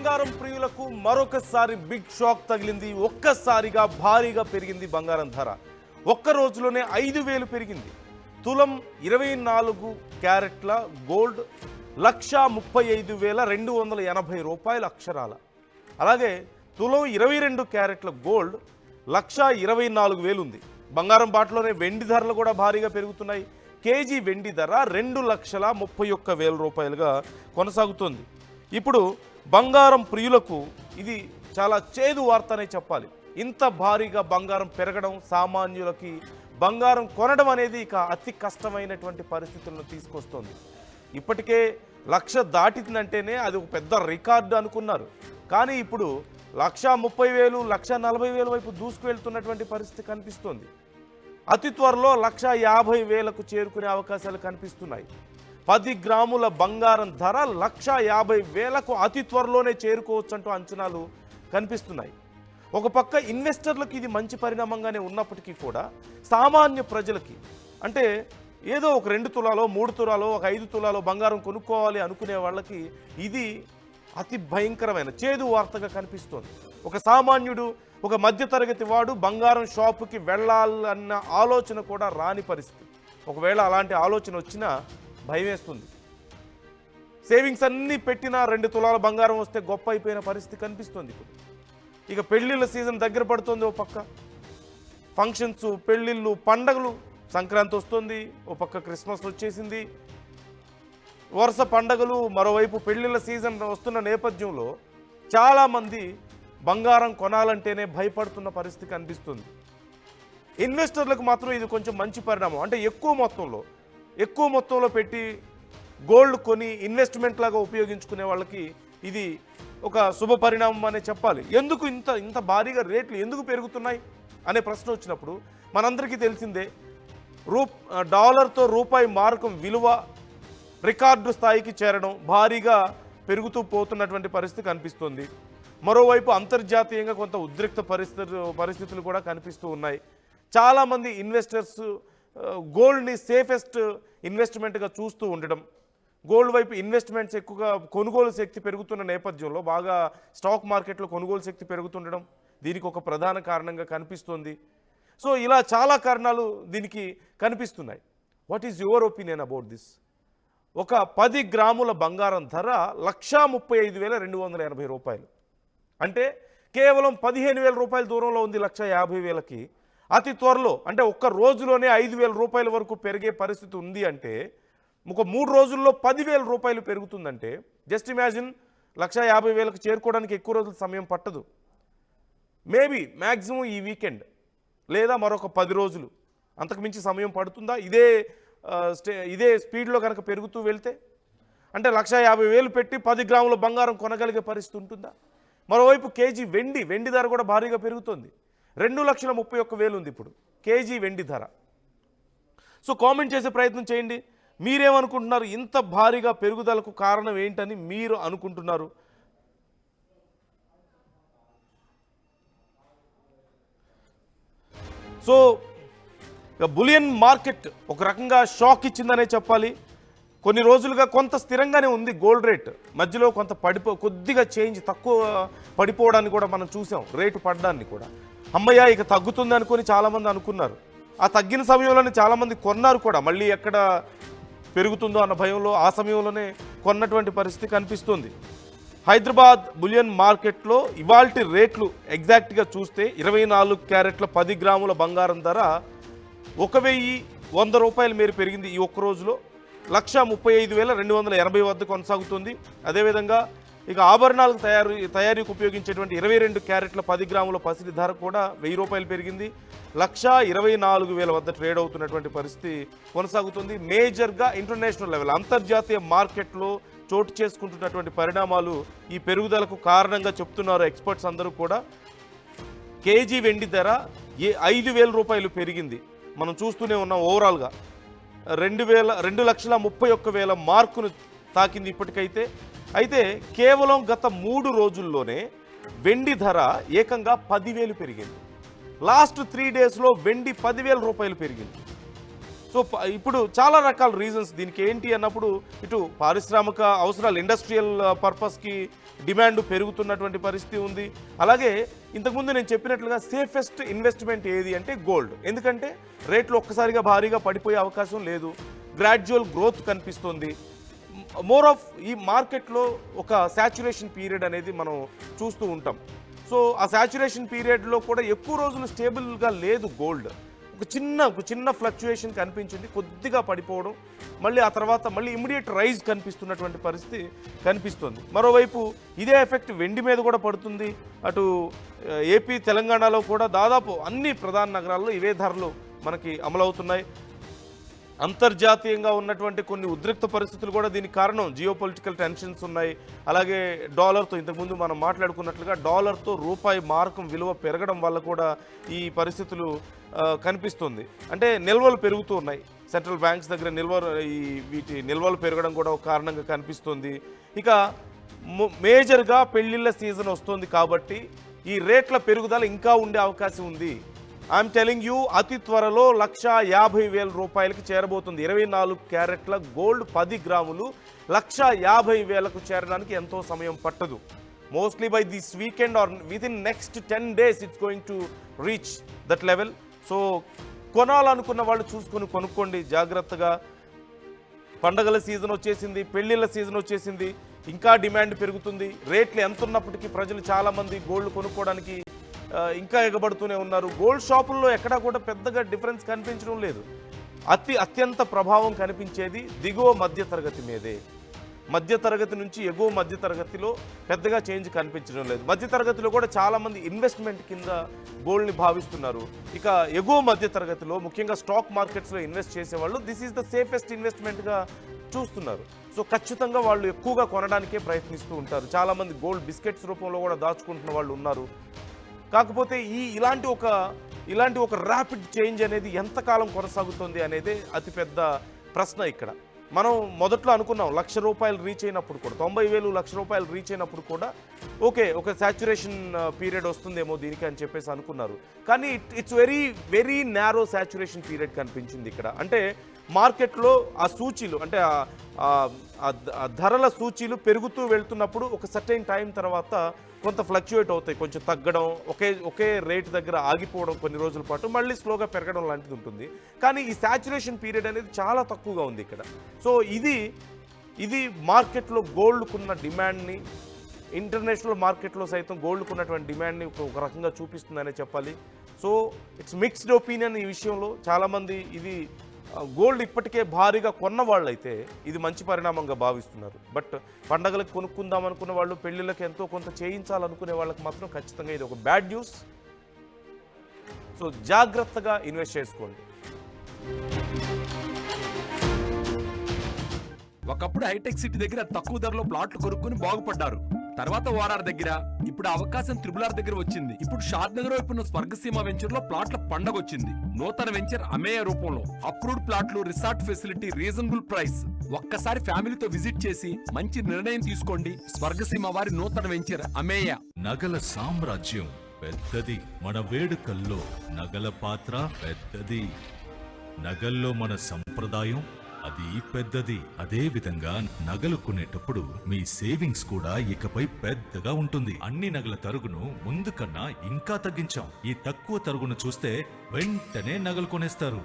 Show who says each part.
Speaker 1: బంగారం ప్రియులకు మరొకసారి బిగ్ షాక్ తగిలింది. ఒక్కసారిగా భారీగా పెరిగింది బంగారం ధర. ఒక్క రోజులోనే 5,000 పెరిగింది. తులం 24 క్యారెట్ల గోల్డ్ 1,35,280 రూపాయలు అక్షరాల. అలాగే తులం 22 క్యారెట్ల గోల్డ్ 1,24,000 ఉంది. బంగారం బాటలోనే వెండి ధరలు కూడా భారీగా పెరుగుతున్నాయి. కేజీ వెండి ధర 2,31,000 రూపాయలుగా కొనసాగుతుంది. ఇప్పుడు బంగారం ప్రియులకు ఇది చాలా చేదు వార్త అనే చెప్పాలి. ఇంత భారీగా బంగారం పెరగడం సామాన్యులకి బంగారం కొనడం అనేది ఇక అతి కష్టమైనటువంటి పరిస్థితులను తీసుకొస్తుంది. ఇప్పటికే 1,00,000 దాటిందంటేనే అది ఒక పెద్ద రికార్డు అనుకున్నారు. కానీ ఇప్పుడు 1,30,000 1,40,000 వైపు దూసుకువెళ్తున్నటువంటి పరిస్థితి కనిపిస్తోంది. అతి త్వరలో 1,50,000కు చేరుకునే అవకాశాలు కనిపిస్తున్నాయి. 10 గ్రాముల బంగారం ధర 1,50,000కు అతి త్వరలోనే చేరుకోవచ్చంటూ అంచనాలు కనిపిస్తున్నాయి. ఒక పక్క ఇన్వెస్టర్లకు ఇది మంచి పరిణామంగానే ఉన్నప్పటికీ కూడా సామాన్య ప్రజలకి, అంటే ఏదో ఒక 2 తులాలో 3 తులాలో ఒక 5 తులాలో బంగారం కొనుక్కోవాలి అనుకునే వాళ్ళకి ఇది అతి భయంకరమైన చేదు వార్తగా కనిపిస్తోంది. ఒక సామాన్యుడు, ఒక మధ్యతరగతి వాడు బంగారం షాపుకి వెళ్ళాలన్న ఆలోచన కూడా రాని పరిస్థితి. ఒకవేళ అలాంటి ఆలోచన వచ్చినా భయం వేస్తుంది. సేవింగ్స్ అన్నీ పెట్టినా 2 తులాల బంగారం వస్తే గొప్ప అయిపోయిన పరిస్థితి కనిపిస్తుంది. ఇక పెళ్ళిళ్ళ సీజన్ దగ్గర పడుతుంది. ఓ పక్క ఫంక్షన్స్, పెళ్ళిళ్ళు, పండగలు, సంక్రాంతి వస్తుంది, ఓ పక్క క్రిస్మస్ వచ్చేసింది, వరుస పండగలు, మరోవైపు పెళ్ళిళ్ళ సీజన్ వస్తున్న నేపథ్యంలో చాలామంది బంగారం కొనాలంటేనే భయపడుతున్న పరిస్థితి కనిపిస్తుంది. ఇన్వెస్టర్లకు మాత్రం ఇది కొంచెం మంచి పరిణామం. అంటే ఎక్కువ మొత్తంలో పెట్టి గోల్డ్ కొని ఇన్వెస్ట్మెంట్ లాగా ఉపయోగించుకునే వాళ్ళకి ఇది ఒక శుభ పరిణామం అనే చెప్పాలి. ఎందుకు ఇంత భారీగా రేట్లు ఎందుకు పెరుగుతున్నాయి అనే ప్రశ్న వచ్చినప్పుడు మనందరికీ తెలిసిందే, డాలర్తో రూపాయి మారకం విలువ రికార్డు స్థాయికి చేరడం, భారీగా పెరుగుతూ పోతున్నటువంటి పరిస్థితి కనిపిస్తుంది. మరోవైపు అంతర్జాతీయంగా కొంత ఉద్రిక్త పరిస్థితులు కూడా కనిపిస్తూ ఉన్నాయి. చాలామంది ఇన్వెస్టర్స్ గోల్డ్ని సేఫెస్ట్ ఇన్వెస్ట్మెంట్గా చూస్తూ ఉండడం, గోల్డ్ వైపు ఇన్వెస్ట్మెంట్స్ ఎక్కువగా, కొనుగోలు శక్తి పెరుగుతున్న నేపథ్యంలో బాగా స్టాక్ మార్కెట్లో కొనుగోలు శక్తి పెరుగుతుండడం దీనికి ఒక ప్రధాన కారణంగా కనిపిస్తుంది. సో ఇలా చాలా కారణాలు దీనికి కనిపిస్తున్నాయి. What is your opinion about this? ఒక 10 గ్రాముల బంగారం ధర 1,35,280 రూపాయలు, అంటే కేవలం 15,000 రూపాయల దూరంలో ఉంది 1,50,000కి. అతి త్వరలో, అంటే ఒక్క రోజులోనే 5,000 రూపాయల వరకు పెరిగే పరిస్థితి ఉంది. అంటే ఒక 3 రోజుల్లో 10,000 రూపాయలు పెరుగుతుందంటే జస్ట్ ఇమాజిన్, 1,50,000కి చేరుకోవడానికి ఎక్కువ రోజుల సమయం పట్టదు. మేబీ మ్యాక్సిమం ఈ వీకెండ్ లేదా మరొక 10 రోజులు, అంతకుమించి సమయం పడుతుందా ఇదే స్పీడ్లో కనుక పెరుగుతూ వెళ్తే? అంటే 1,50,000 పెట్టి 10 గ్రాముల బంగారం కొనగలిగే పరిస్థితి ఉంటుందా? మరోవైపు కేజీ వెండి ధర కూడా భారీగా పెరుగుతుంది. 2,31,000 ఉంది ఇప్పుడు కేజీ వెండి ధర. సో కామెంట్ చేసే ప్రయత్నం చేయండి. మీరేమనుకుంటున్నారు? ఇంత భారీగా పెరుగుదలకు కారణం ఏంటని మీరు అనుకుంటున్నారు? సో బులియన్ మార్కెట్ ఒక రకంగా షాక్ ఇచ్చిందనే చెప్పాలి. కొన్ని రోజులుగా కొంత స్థిరంగానే ఉంది గోల్డ్ రేట్, మధ్యలో కొంత కొద్దిగా చేంజ్ తక్కువ పడిపోవడాన్ని కూడా మనం చూసాం. రేటు పడ్డాన్ని కూడా అమ్మయ్య ఇక తగ్గుతుంది అనుకొని చాలామంది అనుకున్నారు. ఆ తగ్గిన సమయంలోనే చాలామంది కొన్నారు కూడా. మళ్ళీ ఎక్కడ పెరుగుతుందో అన్న భయంలో ఆ సమయంలోనే కొన్నటువంటి పరిస్థితి కనిపిస్తుంది. హైదరాబాద్ బులియన్ మార్కెట్లో ఇవాల్టి రేట్లు ఎగ్జాక్ట్గా చూస్తే 24 క్యారెట్ల 10 గ్రాముల బంగారం ధర 1,100 రూపాయల మేర పెరిగింది. ఈ ఒక్క రోజులో 1,35,280 వద్ద కొనసాగుతుంది. అదేవిధంగా ఇక ఆభరణాలకు తయారీకి ఉపయోగించేటువంటి 22 క్యారెట్ల 10 గ్రాముల పసిడి ధర కూడా 1,000 రూపాయలు పెరిగింది. 1,24,000 వద్ద ట్రేడ్ అవుతున్నటువంటి పరిస్థితి కొనసాగుతుంది. మేజర్గా ఇంటర్నేషనల్ లెవెల్, అంతర్జాతీయ మార్కెట్లో చోటు చేసుకుంటున్నటువంటి పరిణామాలు ఈ పెరుగుదలకు కారణంగా చెప్తున్నారు ఎక్స్పర్ట్స్ అందరూ కూడా. కేజీ వెండి ధర 5,000 రూపాయలు పెరిగింది. మనం చూస్తూనే ఉన్నాం. ఓవరాల్గా 2,31,000 మార్కును తాకింది ఇప్పటికైతే. అయితే కేవలం గత 3 రోజుల్లోనే వెండి ధర ఏకంగా 10,000 పెరిగింది. లాస్ట్ 3 డేస్లో వెండి 10,000 రూపాయలు పెరిగింది. సో సో ఇప్పుడు చాలా రకాల రీజన్స్ దీనికి ఏంటి అన్నప్పుడు ఇటు పారిశ్రామిక అవసరాలు ఇండస్ట్రియల్ పర్పస్కి డిమాండ్ పెరుగుతున్నటువంటి పరిస్థితి ఉంది. అలాగే ఇంతకుముందు నేను చెప్పినట్లుగా సేఫెస్ట్ ఇన్వెస్ట్మెంట్ ఏది అంటే గోల్డ్. ఎందుకంటే రేట్లు ఒక్కసారిగా భారీగా పడిపోయే అవకాశం లేదు, గ్రాడ్యువల్ గ్రోత్ కనిపిస్తుంది. మోర్ ఆఫ్ ఈ మార్కెట్లో ఒక శాచ్యురేషన్ పీరియడ్ అనేది మనం చూస్తూ ఉంటాం. సో ఆ శాచ్యురేషన్ పీరియడ్లో కూడా ఎక్కువ రోజులు స్టేబుల్గా లేదు గోల్డ్. ఒక చిన్న ఫ్లక్చుయేషన్ కనిపించింది, కొద్దిగా పడిపోవడం, మళ్ళీ ఆ తర్వాత మళ్ళీ ఇమ్మీడియట్ రైజ్ కనిపిస్తున్నటువంటి పరిస్థితి కనిపిస్తుంది. మరోవైపు ఇదే ఎఫెక్ట్ వెండి మీద కూడా పడుతుంది. అటు ఏపీ తెలంగాణలో కూడా దాదాపు అన్ని ప్రధాన నగరాల్లో ఇవే ధరలు మనకి అమలవుతున్నాయి. అంతర్జాతీయంగా ఉన్నటువంటి కొన్ని ఉద్రిక్త పరిస్థితులు కూడా దీనికి కారణం. జియోపొలిటికల్ టెన్షన్స్ ఉన్నాయి. అలాగే డాలర్తో ఇంతకుముందు మనం మాట్లాడుకున్నట్లుగా డాలర్తో రూపాయి మార్కం విలువ పెరగడం వల్ల కూడా ఈ పరిస్థితులు కనిపిస్తుంది. అంటే నిల్వలు పెరుగుతూ ఉన్నాయి, సెంట్రల్ బ్యాంక్స్ దగ్గర వీటి నిల్వలు పెరగడం కూడా ఒక కారణంగా కనిపిస్తుంది. ఇక మేజర్గా పెళ్లిళ్ళ సీజన్ వస్తుంది కాబట్టి ఈ రేట్ల పెరుగుదల ఇంకా ఉండే అవకాశం ఉంది. ఐఎమ్ టెలింగ్ యూ, అతి త్వరలో 1,50,000 రూపాయలకి చేరబోతుంది. 24 క్యారెట్ల గోల్డ్ 10 గ్రాములు 1,50,000కు చేరడానికి ఎంతో సమయం పట్టదు. Mostly by this weekend or within next 10 days it's going to reach that level. So కొనాలనుకున్న వాళ్ళు చూసుకొని కొనుక్కోండి జాగ్రత్తగా. పండగల సీజన్ వచ్చేసింది, పెళ్లిళ్ళ సీజన్ వచ్చేసింది, ఇంకా డిమాండ్ పెరుగుతుంది. రేట్లు ఎంత ఉన్నప్పటికీ ప్రజలు చాలామంది గోల్డ్ కొనుక్కోవడానికి ఇంకా ఎగబడుతూనే ఉన్నారు. గోల్డ్ షాపుల్లో ఎక్కడా కూడా పెద్దగా డిఫరెన్స్ కనిపించడం లేదు. అత్యంత ప్రభావం కనిపించేది దిగువ మధ్యతరగతి మీదే. మధ్యతరగతి నుంచి ఎగువ మధ్యతరగతిలో పెద్దగా చేంజ్ కనిపించడం లేదు. మధ్యతరగతిలో కూడా చాలామంది ఇన్వెస్ట్మెంట్ కింద గోల్డ్ని భావిస్తున్నారు. ఇక ఎగువ మధ్యతరగతిలో ముఖ్యంగా స్టాక్ మార్కెట్స్లో ఇన్వెస్ట్ చేసేవాళ్ళు దిస్ ఈజ్ ద సేఫెస్ట్ ఇన్వెస్ట్మెంట్గా చూస్తున్నారు. సో ఖచ్చితంగా వాళ్ళు ఎక్కువగా కొనడానికే ప్రయత్నిస్తూ ఉంటారు. చాలామంది గోల్డ్ బిస్కెట్స్ రూపంలో కూడా దాచుకుంటున్న వాళ్ళు ఉన్నారు. కాకపోతే ఇలాంటి ఒక ర్యాపిడ్ చేంజ్ అనేది ఎంతకాలం కొనసాగుతుంది అనేది అతిపెద్ద ప్రశ్న ఇక్కడ. మనం మొదట్లో అనుకున్నాం 1,00,000 రూపాయలు రీచ్ అయినప్పుడు కూడా, 90,000 1,00,000 రీచ్ అయినప్పుడు కూడా ఓకే ఒక శాచ్యురేషన్ పీరియడ్ వస్తుందేమో దీనికి అని చెప్పేసి అనుకున్నారు. కానీ it's very narrow saturation period కనిపించింది ఇక్కడ. అంటే మార్కెట్లో ఆ సూచీలు అంటే ధరల సూచీలు పెరుగుతూ వెళ్తున్నప్పుడు ఒక సర్టైన్ టైం తర్వాత కొంత ఫ్లక్చుయేట్ అవుతాయి, కొంచెం తగ్గడం, ఒకే రేట్ దగ్గర ఆగిపోవడం కొన్ని రోజుల పాటు, మళ్ళీ స్లోగా పెరగడం లాంటిది ఉంటుంది. కానీ ఈ శాచ్యురేషన్ పీరియడ్ అనేది చాలా తక్కువగా ఉంది ఇక్కడ. సో ఇది మార్కెట్లో గోల్డ్కున్న డిమాండ్ని, ఇంటర్నేషనల్ మార్కెట్లో సైతం గోల్డ్కున్నటువంటి డిమాండ్ని ఒక రకంగా చూపిస్తుందనే చెప్పాలి. సో ఇట్స్ మిక్స్డ్ ఒపీనియన్ ఈ విషయంలో. చాలామంది ఇది గోల్డ్ ఇప్పటికే భారీగా కొన్న వాళ్ళైతే ఇది మంచి పరిణామంగా భావిస్తున్నారు. బట్ పండగలకు కొనుక్కుందాం అనుకున్న వాళ్ళు, పెళ్లిళ్ళకి ఎంతో కొంత చేయించాలనుకునే వాళ్ళకి మాత్రం ఖచ్చితంగా ఇది ఒక బ్యాడ్ న్యూస్. సో జాగ్రత్తగా ఇన్వెస్ట్ చేసుకోండి.
Speaker 2: ఒకప్పుడు హైటెక్ సిటీ దగ్గర తక్కువ ధరలో ప్లాట్లు కొనుక్కుని బాగుపడ్డారు. తర్వాత ఓఆర్ఆర్ దగ్గర, ఇప్పుడు అవకాశం త్రిబుల్ ఆర్ దగ్గర వచ్చింది. ఇప్పుడు షాద్ నగర్ వైపు ఉన్న స్వర్గసీమ వెంచర్ లో ప్లాట్ల పండగ వచ్చింది. నూతన వెంచర్ అమేయ రూపంలో అప్రూవ్డ్ ప్లాట్లు, రిసార్ట్ ఫెసిలిటీ, రీజనబుల్ ప్రైస్. ఒక్కసారి ఫ్యామిలీతో విజిట్ చేసి మంచి నిర్ణయం తీసుకోండి. స్వర్గసీమ వారి నూతన వెంచర్ అమేయ.
Speaker 3: నగల సామ్రాజ్యం పెద్దది, మన వేడుకల్లో నగల పాత్ర పెద్దది. నగల్లో మన సంప్రదాయం అది పెద్దది. అదే విధంగా నగలు కొనేటప్పుడు మీ సేవింగ్స్ కూడా ఇకపై పెద్దగా ఉంటుంది. అన్ని నగల తరుగును ముందు కన్నా ఇంకా తగ్గించాం. ఈ తక్కువ తరుగును చూస్తే వెంటనే నగలు కొనేస్తారు.